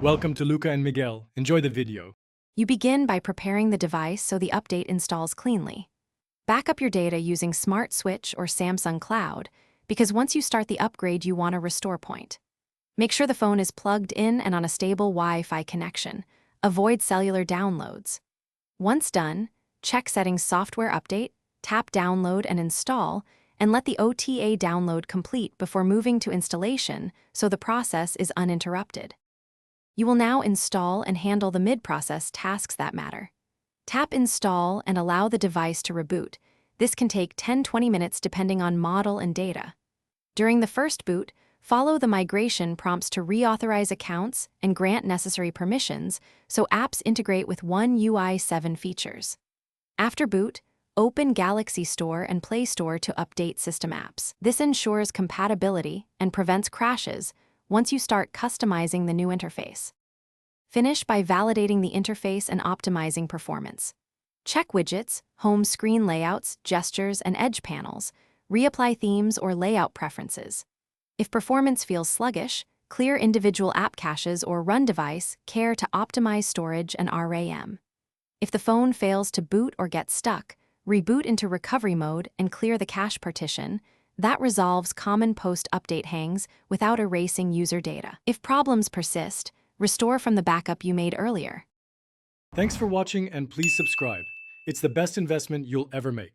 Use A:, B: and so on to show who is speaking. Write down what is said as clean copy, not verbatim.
A: Welcome to Luca and Miguel. Enjoy the video.
B: You begin by preparing the device so the update installs cleanly. Back up your data using Smart Switch or Samsung Cloud, because once you start the upgrade, you want a restore point. Make sure the phone is plugged in and on a stable Wi-Fi connection. Avoid cellular downloads. Once done, check Settings Software Update, tap Download and Install, and let the OTA download complete before moving to installation so the process is uninterrupted. You will now install and handle the mid-process tasks that matter. Tap Install and allow the device to reboot. This can take 10-20 minutes depending on model and data. During the first boot, follow the migration prompts to reauthorize accounts and grant necessary permissions so apps integrate with One UI 7 features. After boot, open Galaxy Store and Play Store to update system apps. This ensures compatibility and prevents crashes once you start customizing the new interface. Finish by validating the interface and optimizing performance. Check widgets, home screen layouts, gestures, and edge panels. Reapply themes or layout preferences. If performance feels sluggish, clear individual app caches or run device care to optimize storage and RAM. If the phone fails to boot or gets stuck, reboot into recovery mode and clear the cache partition. That resolves common post-update hangs without erasing user data. If problems persist, restore from the backup you made earlier.
A: Thanks for watching and please subscribe. It's the best investment you'll ever make.